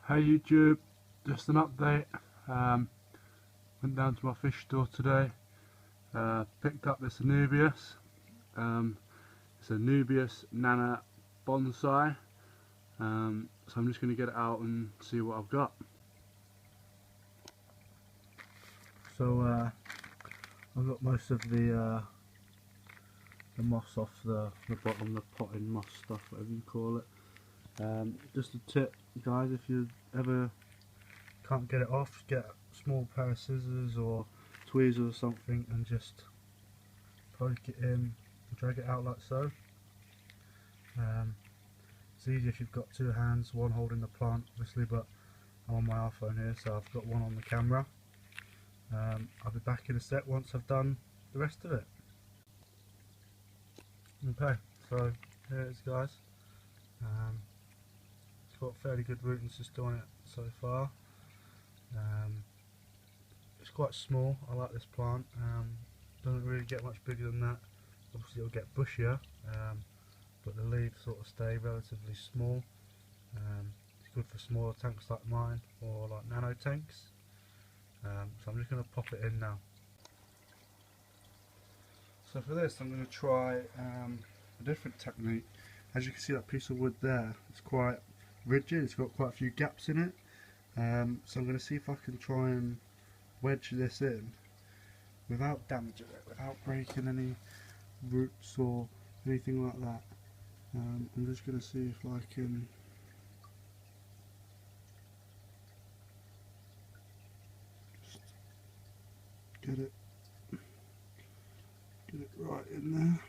Hey YouTube, just an update. Went down to my fish store today, picked up this Anubias. It's Anubias Nana bonsai. So I'm just going to get it out and see what I've got. So I've got most of the moss off the bottom, the potting moss stuff, whatever you call it. Just a tip, guys, if you ever can't get it off, get a small pair of scissors or tweezers or something and just poke it in, drag it out like so. It's easy if you've got two hands, one holding the plant obviously, but I'm on my iPhone here, so I've got one on the camera. I'll be back in a sec once I've done the rest of it. Okay, so here it is, guys. It's got fairly good rooting system on it so far. It's quite small. I like this plant. Doesn't really get much bigger than that. Obviously it'll get bushier, but the leaves sort of stay relatively small. It's good for smaller tanks like mine, or like nano tanks. So I'm just going to pop it in now. So for this I'm going to try a different technique. As you can see, that piece of wood there, it's quite rigid, it's got quite a few gaps in it. So I'm going to see if I can try and wedge this in without damaging it, without breaking any roots or anything like that. I'm just going to see if I can just get it right in there.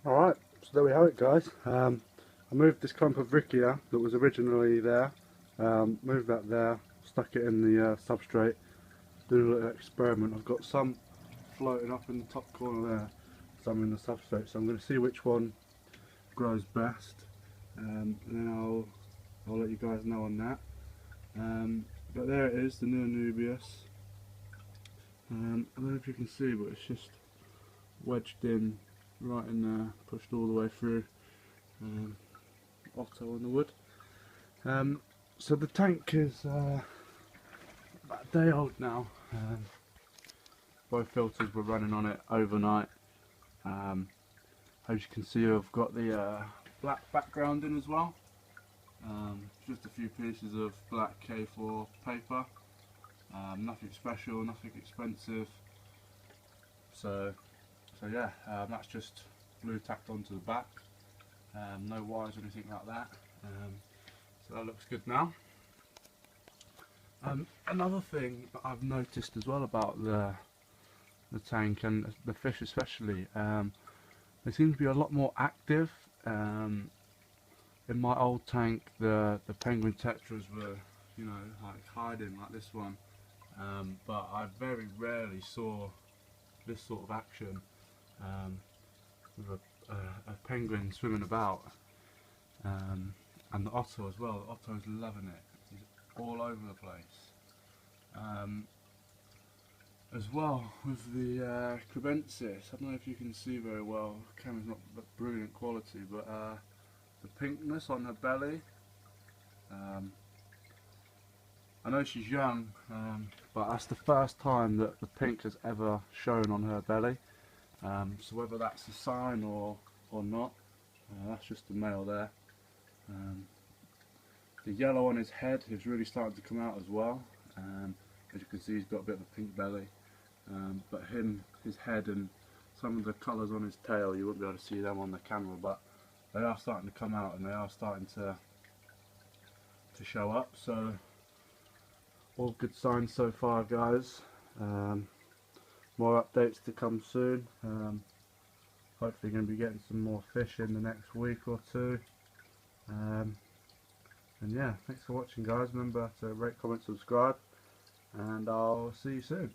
Alright, so there we have it, guys. I moved this clump of Riccia that was originally there, moved that there, stuck it in the substrate, did a little experiment. I've got some floating up in the top corner there, some in the substrate, so I'm going to see which one grows best, and then I'll let you guys know on that. But there it is, the new Anubias. I don't know if you can see, but it's just wedged in right in there, pushed all the way through. Otto on the wood. So the tank is about a day old now. Both filters were running on it overnight. As you can see, I've got the black background in as well. Just a few pieces of black K4 paper. Nothing special, nothing expensive. So yeah, that's just glue tacked onto the back. No wires or anything like that. So that looks good now. Another thing that I've noticed as well about the tank and the fish especially, they seem to be a lot more active. In my old tank, the penguin tetras were, you know, like hiding like this one, but I very rarely saw this sort of action with a penguin swimming about, and the otter as well. The otter's loving it. He's all over the place. As well with the cubensis, I don't know if you can see very well, the camera's not brilliant quality, but the pinkness on her belly, I know she's young, but that's the first time that the pink has ever shown on her belly. So whether that's a sign or not, that's just the male there. The yellow on his head is really starting to come out as well. As you can see, he's got a bit of a pink belly, but his head and some of the colours on his tail, you won't be able to see them on the camera, but they are starting to come out and they are starting to show up. So all good signs so far, guys. More updates to come soon. Hopefully going to be getting some more fish in the next week or two. And yeah, thanks for watching, guys. Remember to rate, comment, subscribe, and I'll see you soon.